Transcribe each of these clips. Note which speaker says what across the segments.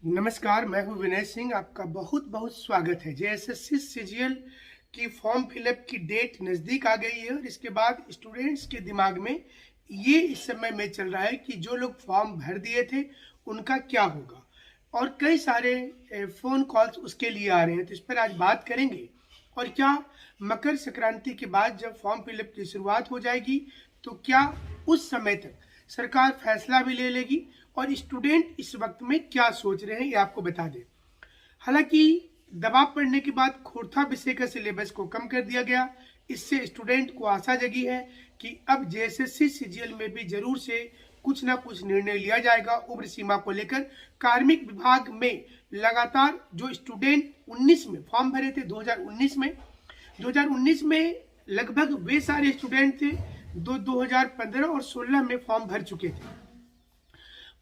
Speaker 1: नमस्कार, मैं हूं विनय सिंह। आपका बहुत बहुत स्वागत है। जेएसएससी सीजीएल की फॉर्म फिलअप की डेट नज़दीक आ गई है और इसके बाद स्टूडेंट्स के दिमाग में ये इस समय में चल रहा है कि जो लोग फॉर्म भर दिए थे उनका क्या होगा, और कई सारे फ़ोन कॉल्स उसके लिए आ रहे हैं। तो इस पर आज बात करेंगे। और क्या मकर संक्रांति के बाद जब फॉर्म फिलअप की शुरुआत हो जाएगी तो क्या उस समय तक सरकार फैसला भी ले लेगी, और स्टूडेंट इस वक्त में क्या सोच रहे हैं ये आपको बता दें। हालांकि दबाव पड़ने के बाद खोरथा विषय का सिलेबस को कम कर दिया गया। इससे स्टूडेंट को आशा जगी है कि अब जेएसएससी सीजीएल में भी जरूर से कुछ ना कुछ निर्णय लिया जाएगा उम्र सीमा को लेकर। कार्मिक विभाग में लगातार जो स्टूडेंट 19 में फॉर्म भरे थे 2019 में लगभग वे सारे स्टूडेंट थे 2015 और 16 में फॉर्म भर चुके थे।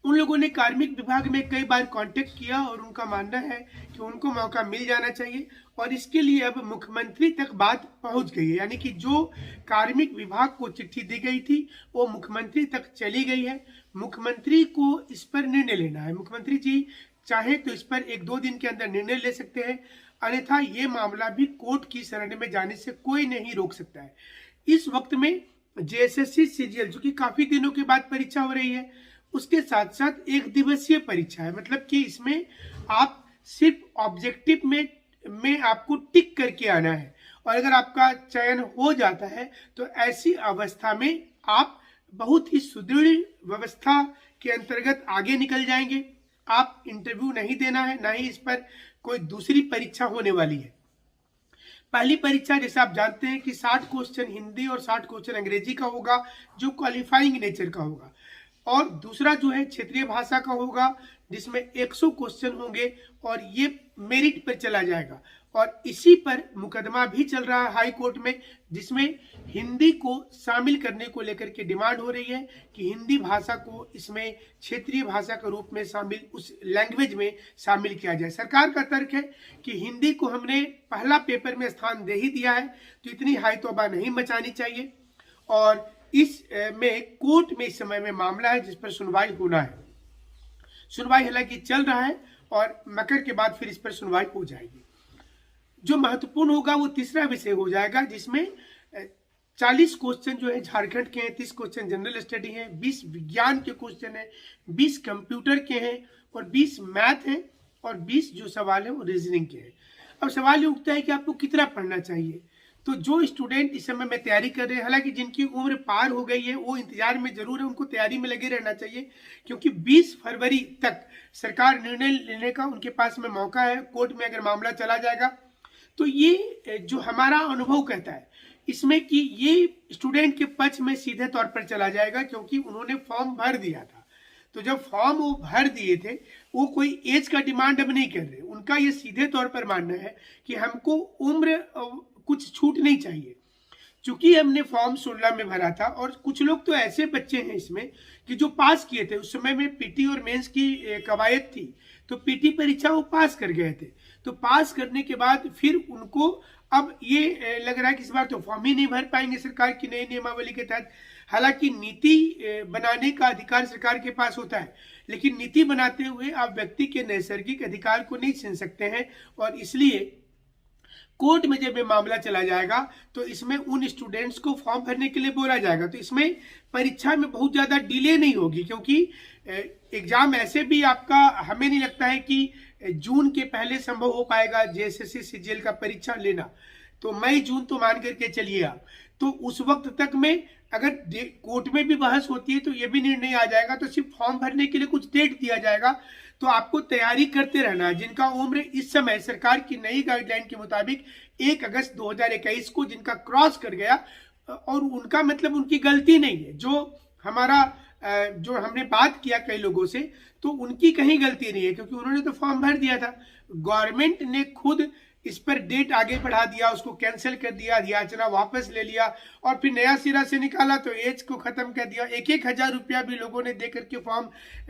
Speaker 1: उन लोगों ने कार्मिक विभाग में कई बार कांटेक्ट किया और उनका मानना है कि उनको मौका मिल जाना चाहिए, और इसके लिए अब मुख्यमंत्री तक बात पहुंच गई है। यानी कि जो कार्मिक विभाग को चिट्ठी दी गई थी वो मुख्यमंत्री तक चली गई है। मुख्यमंत्री को इस पर निर्णय लेना है। मुख्यमंत्री जी चाहे तो इस पर 1-2 दिन के अंदर निर्णय ले सकते हैं, अन्यथा ये मामला भी कोर्ट की शरण में जाने से कोई नहीं रोक सकता है। इस वक्त में जेएसएससी सीजीएल जो कि काफी दिनों के बाद परीक्षा हो रही है, उसके साथ साथ एक दिवसीय परीक्षा है। मतलब कि इसमें आप सिर्फ ऑब्जेक्टिव में आपको टिक करके आना है, और अगर आपका चयन हो जाता है तो ऐसी अवस्था में आप बहुत ही सुदृढ़ व्यवस्था के अंतर्गत आगे निकल जाएंगे। आप इंटरव्यू नहीं देना है, ना ही इस पर कोई दूसरी परीक्षा होने वाली है। पहली परीक्षा जैसे आप जानते हैं कि 60 क्वेश्चन हिंदी और 60 क्वेश्चन अंग्रेजी का होगा, जो क्वालिफाइंग नेचर का होगा। और दूसरा जो है क्षेत्रीय भाषा का होगा, जिसमें 100 क्वेश्चन होंगे और ये मेरिट पर चला जाएगा। और इसी पर मुकदमा भी चल रहा है हाई कोर्ट में, जिसमें हिंदी को शामिल करने को लेकर के डिमांड हो रही है कि हिंदी भाषा को इसमें क्षेत्रीय भाषा के रूप में शामिल, उस लैंग्वेज में शामिल किया जाए। सरकार का तर्क है कि हिंदी को हमने पहला पेपर में स्थान दे ही दिया है, तो इतनी हाई तौबा नहीं मचानी चाहिए। और इस में कोर्ट में इस समय में मामला है जिस पर सुनवाई होना है। सुनवाई हालांकि चल रहा है और मकर के बाद फिर इस पर सुनवाई हो जाएगी। जो महत्वपूर्ण होगा वो तीसरा विषय हो जाएगा, जिसमें 40 क्वेश्चन जो है झारखंड के हैं, 30 क्वेश्चन जनरल स्टडी हैं, 20 विज्ञान के क्वेश्चन हैं, 20 कंप्यूटर के हैं और 20 मैथ हैं, और 20 जो सवाल है वो रीजनिंग के हैं। अब सवाल ये उठता है कि आपको कितना पढ़ना चाहिए। तो जो स्टूडेंट इस समय में तैयारी कर रहे हैं, हालांकि जिनकी उम्र पार हो गई है वो इंतजार में जरूर है, उनको तैयारी में लगे रहना चाहिए, क्योंकि 20 फरवरी तक सरकार निर्णय लेने का उनके पास में मौका है। कोर्ट में अगर मामला चला जाएगा तो ये जो हमारा अनुभव कहता है इसमें कि ये स्टूडेंट के पक्ष में सीधे तौर पर चला जाएगा, क्योंकि उन्होंने फॉर्म भर दिया था। तो जब फॉर्म वो भर दिए थे, वो कोई एज का डिमांड अब नहीं कर रहे। उनका ये सीधे तौर पर मानना है कि हमको उम्र कुछ छूट नहीं चाहिए। चूंकि हमने फॉर्म 16 में भरा था, और कुछ लोग तो ऐसे बच्चे हैं इसमें कि जो पास किए थे, उस समय में पीटी और मेंस की कवायद थी, तो पीटी परीक्षा वो पास कर गए थे। तो पास करने के बाद फिर उनको अब ये लग रहा है कि इस बार तो फॉर्म ही नहीं भर पाएंगे सरकार की नई नियमावली के तहत। हालांकि नीति बनाने का अधिकार सरकार के पास होता है, लेकिन नीति बनाते हुए आप व्यक्ति के नैसर्गिक अधिकार को नहीं छीन सकते हैं। और इसलिए कोर्ट में जब ये मामला चला जाएगा तो इसमें उन स्टूडेंट्स को फॉर्म भरने के लिए बोला जाएगा। तो इसमें परीक्षा में बहुत ज्यादा डिले नहीं होगी, क्योंकि एग्जाम ऐसे भी आपका, हमें नहीं लगता है कि जून के पहले संभव हो पाएगा जेएसएससी सीजीएल का परीक्षा लेना। तो मई जून तो मान करके चलिए आप। तो उस वक्त तक में अगर कोर्ट में भी बहस होती है तो ये भी निर्णय आ जाएगा, तो सिर्फ फॉर्म भरने के लिए कुछ डेट दिया जाएगा। तो आपको तैयारी करते रहना है। जिनका उम्र इस समय सरकार की नई गाइडलाइन के मुताबिक 1 अगस्त 2021 को जिनका क्रॉस कर गया, और उनका मतलब उनकी गलती नहीं है। जो हमारा जो हमने बात किया कई लोगों से, तो उनकी कहीं गलती नहीं है, क्योंकि उन्होंने तो फॉर्म भर दिया था। गवर्नमेंट ने खुद इस पर डेट आगे बढ़ा दिया, उसको कैंसिल कर दिया, याचना वापस ले लिया, और फिर नया सिरा से निकाला तो एज को खत्म कर दिया। 1-1 हजार रुपया भी लोगों ने दे करके फॉर्म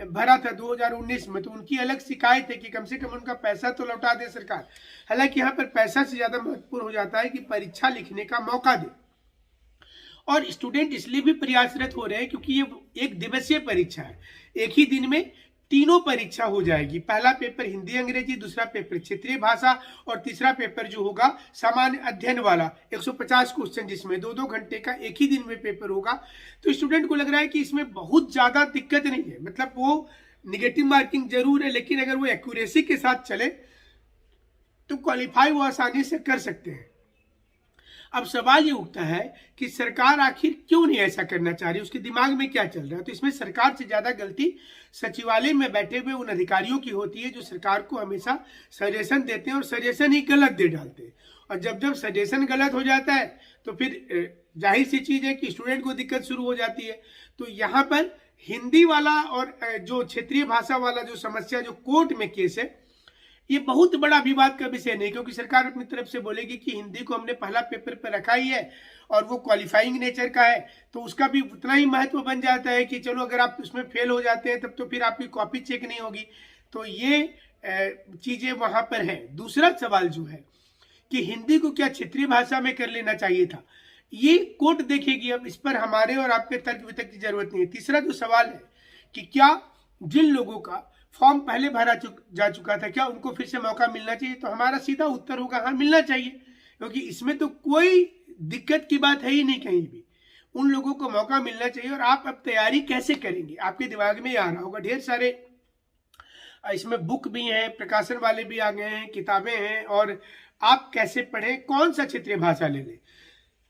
Speaker 1: भरा था 2019 में, तो उनकी अलग शिकायत है कि कम से कम उनका पैसा तो लौटा दे सरकार। हालांकि यहाँ पर पैसा से ज्यादा महत्वपूर्ण हो जाता है कि परीक्षा लिखने का मौका दे। और स्टूडेंट इसलिए भी प्रयासरत हो रहे हैं क्योंकि ये एक दिवसीय परीक्षा है, एक ही दिन में तीनों परीक्षा हो जाएगी। पहला पेपर हिंदी अंग्रेजी, दूसरा पेपर क्षेत्रीय भाषा और तीसरा पेपर जो होगा सामान्य अध्ययन वाला 150 क्वेश्चन, जिसमें 2-2 घंटे का एक ही दिन में पेपर होगा। तो स्टूडेंट को लग रहा है कि इसमें बहुत ज़्यादा दिक्कत नहीं है, मतलब वो निगेटिव मार्किंग जरूर है, लेकिन अगर वो एक्यूरेसी के साथ चले तो क्वालिफाई वो आसानी से कर सकते हैं। अब सवाल ये उठता है कि सरकार आखिर क्यों नहीं ऐसा करना चाह रही, उसके दिमाग में क्या चल रहा है। तो इसमें सरकार से ज़्यादा गलती सचिवालय में बैठे हुए उन अधिकारियों की होती है जो सरकार को हमेशा सजेशन देते हैं और सजेशन ही गलत दे डालते हैं। और जब जब सजेशन गलत हो जाता है तो फिर जाहिर सी चीज़ है कि स्टूडेंट को दिक्कत शुरू हो जाती है। तो यहाँ पर हिंदी वाला और जो क्षेत्रीय भाषा वाला जो समस्या, जो कोर्ट में केस है, ये बहुत बड़ा विवाद का विषय नहीं, क्योंकि सरकार अपनी तरफ से बोलेगी कि हिंदी को हमने पहला पेपर पर रखा ही है और वो क्वालिफाइंग नेचर का है, तो उसका भी उतना ही महत्व बन जाता है कि चलो अगर आप उसमें फेल हो जाते हैं तब तो फिर आपकी कॉपी चेक नहीं होगी। तो ये चीज़ें वहाँ पर है। दूसरा सवाल जो है कि हिंदी को क्या क्षेत्रीय भाषा में कर लेना चाहिए था, ये कोर्ट देखेगी। अब इस पर हमारे और आपके तर्क वितर्क की जरूरत नहीं है। तीसरा जो सवाल है कि क्या जिन लोगों का फॉर्म पहले भरा जा चुका था, क्या उनको फिर से मौका मिलना चाहिए? तो हमारा सीधा उत्तर होगा हाँ, मिलना चाहिए, क्योंकि इसमें तो कोई दिक्कत की बात है ही नहीं कहीं भी। उन लोगों को मौका मिलना चाहिए। और आप अब तैयारी कैसे करेंगे, आपके दिमाग में आ रहा होगा, ढेर सारे इसमें बुक भी हैं, प्रकाशन वाले भी आ गए हैं, किताबें हैं, और आप कैसे पढ़ें, कौन सा क्षेत्रीय भाषा ले लें।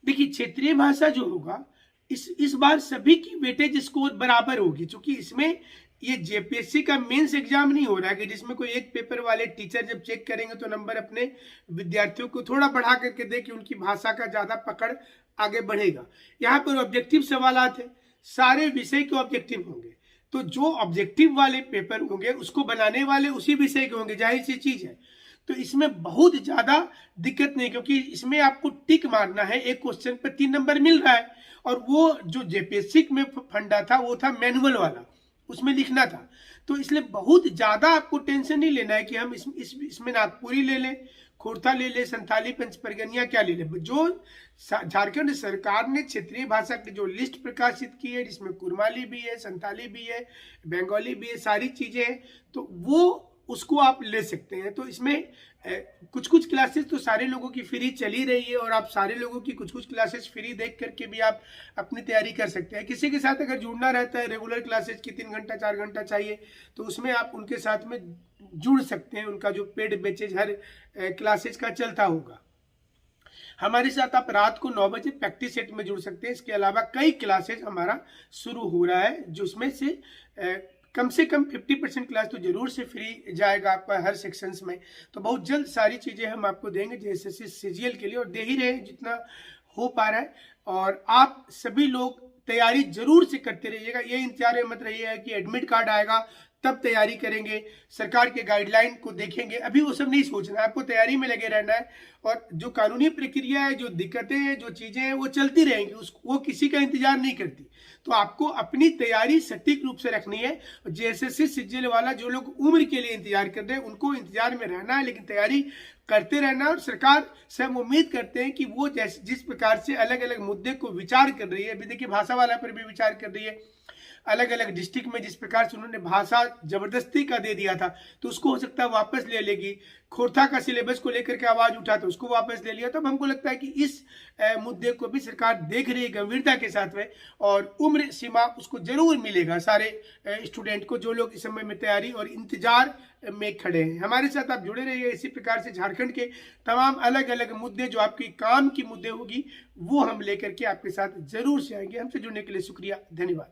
Speaker 1: देखिए, क्षेत्रीय भाषा जो होगा इस बार सभी की वेटेज स्कोर बराबर होगी, क्योंकि इसमें ये जेपीएससी का मेंस एग्जाम नहीं हो रहा है कि जिसमें कोई एक पेपर वाले टीचर जब चेक करेंगे तो नंबर अपने विद्यार्थियों को थोड़ा बढ़ा करके दे कि उनकी भाषा का ज़्यादा पकड़ आगे बढ़ेगा। यहाँ पर ऑब्जेक्टिव सवालात है, सारे विषय के ऑब्जेक्टिव होंगे, तो जो ऑब्जेक्टिव वाले पेपर होंगे उसको बनाने वाले उसी विषय के होंगे, जाहिर सी चीज़ है। तो इसमें बहुत ज़्यादा दिक्कत नहीं, क्योंकि इसमें आपको टिक मारना है, एक क्वेश्चन पर 3 नंबर मिल रहा है। और वो जो जेपीएससी में फंडा था वो था मैनुअल वाला, उसमें लिखना था। तो इसलिए बहुत ज़्यादा आपको टेंशन नहीं लेना है कि हम इसमें नागपुरी ले लें, खोरथा ले लें, संथाली पंचपरगनिया क्या ले लें। जो झारखंड सरकार ने क्षेत्रीय भाषा की जो लिस्ट प्रकाशित की है, जिसमें कुरमाली भी है, संथाली भी है, बंगाली भी है, सारी चीज़ें हैं, तो वो उसको आप ले सकते हैं। तो इसमें कुछ कुछ क्लासेस तो सारे लोगों की फ्री चली रही है, और आप सारे लोगों की कुछ कुछ क्लासेस फ्री देख करके भी आप अपनी तैयारी कर सकते हैं। किसी के साथ अगर जुड़ना रहता है, रेगुलर क्लासेस की 3 घंटा 4 घंटा चाहिए, तो उसमें आप उनके साथ में जुड़ सकते हैं। उनका जो पेड बैचेज हर क्लासेज का चलता होगा। हमारे साथ आप रात को 9 बजे प्रैक्टिस सेट में जुड़ सकते हैं। इसके अलावा कई क्लासेज हमारा शुरू हो रहा है, जिसमें से कम से कम 50% क्लास तो जरूर से फ्री जाएगा आपका हर सेक्शंस में। तो बहुत जल्द सारी चीज़ें हम आपको देंगे जेएसएससी सीजीएल के लिए, और दे ही रहे जितना हो पा रहा है। और आप सभी लोग तैयारी जरूर से करते रहिएगा। ये इंतजार में मत रहिएगा कि एडमिट कार्ड आएगा तब तैयारी करेंगे, सरकार के गाइडलाइन को देखेंगे, अभी वो सब नहीं सोचना है। आपको तैयारी में लगे रहना है, और जो कानूनी प्रक्रिया है, जो दिक्कतें हैं, जो चीज़ें हैं, वो चलती रहेंगी, वो किसी का इंतजार नहीं करती। तो आपको अपनी तैयारी सटीक रूप से रखनी है। जेएसएससी सीजीएल वाला जो लोग उम्र के लिए इंतजार कर रहे हैं, उनको इंतजार में रहना है, लेकिन तैयारी करते रहना। और सरकार से हम उम्मीद करते हैं कि वो जिस प्रकार से अलग अलग मुद्दे को विचार कर रही है, अभी देखिए भाषा वाला पर भी विचार कर रही है, अलग अलग डिस्ट्रिक्ट में जिस प्रकार से उन्होंने भाषा जबरदस्ती का दे दिया था, तो उसको हो सकता है वापस ले लेगी। खोरथा का सिलेबस को लेकर के आवाज उठा तो उसको वापस ले लिया। तो हमको लगता है कि इस मुद्दे को भी सरकार देख रही है गंभीरता के साथ में, और उम्र सीमा उसको जरूर मिलेगा सारे स्टूडेंट को, जो लोग इस समय में तैयारी और इंतजार में खड़े हैं। हमारे साथ आप जुड़े रहिए। इसी प्रकार से झारखंड के तमाम अलग अलग मुद्दे, जो आपकी काम की मुद्दे होगी, वो हम लेकर के आपके साथ जरूर से आएंगे। हमसे जुड़ने के लिए शुक्रिया, धन्यवाद।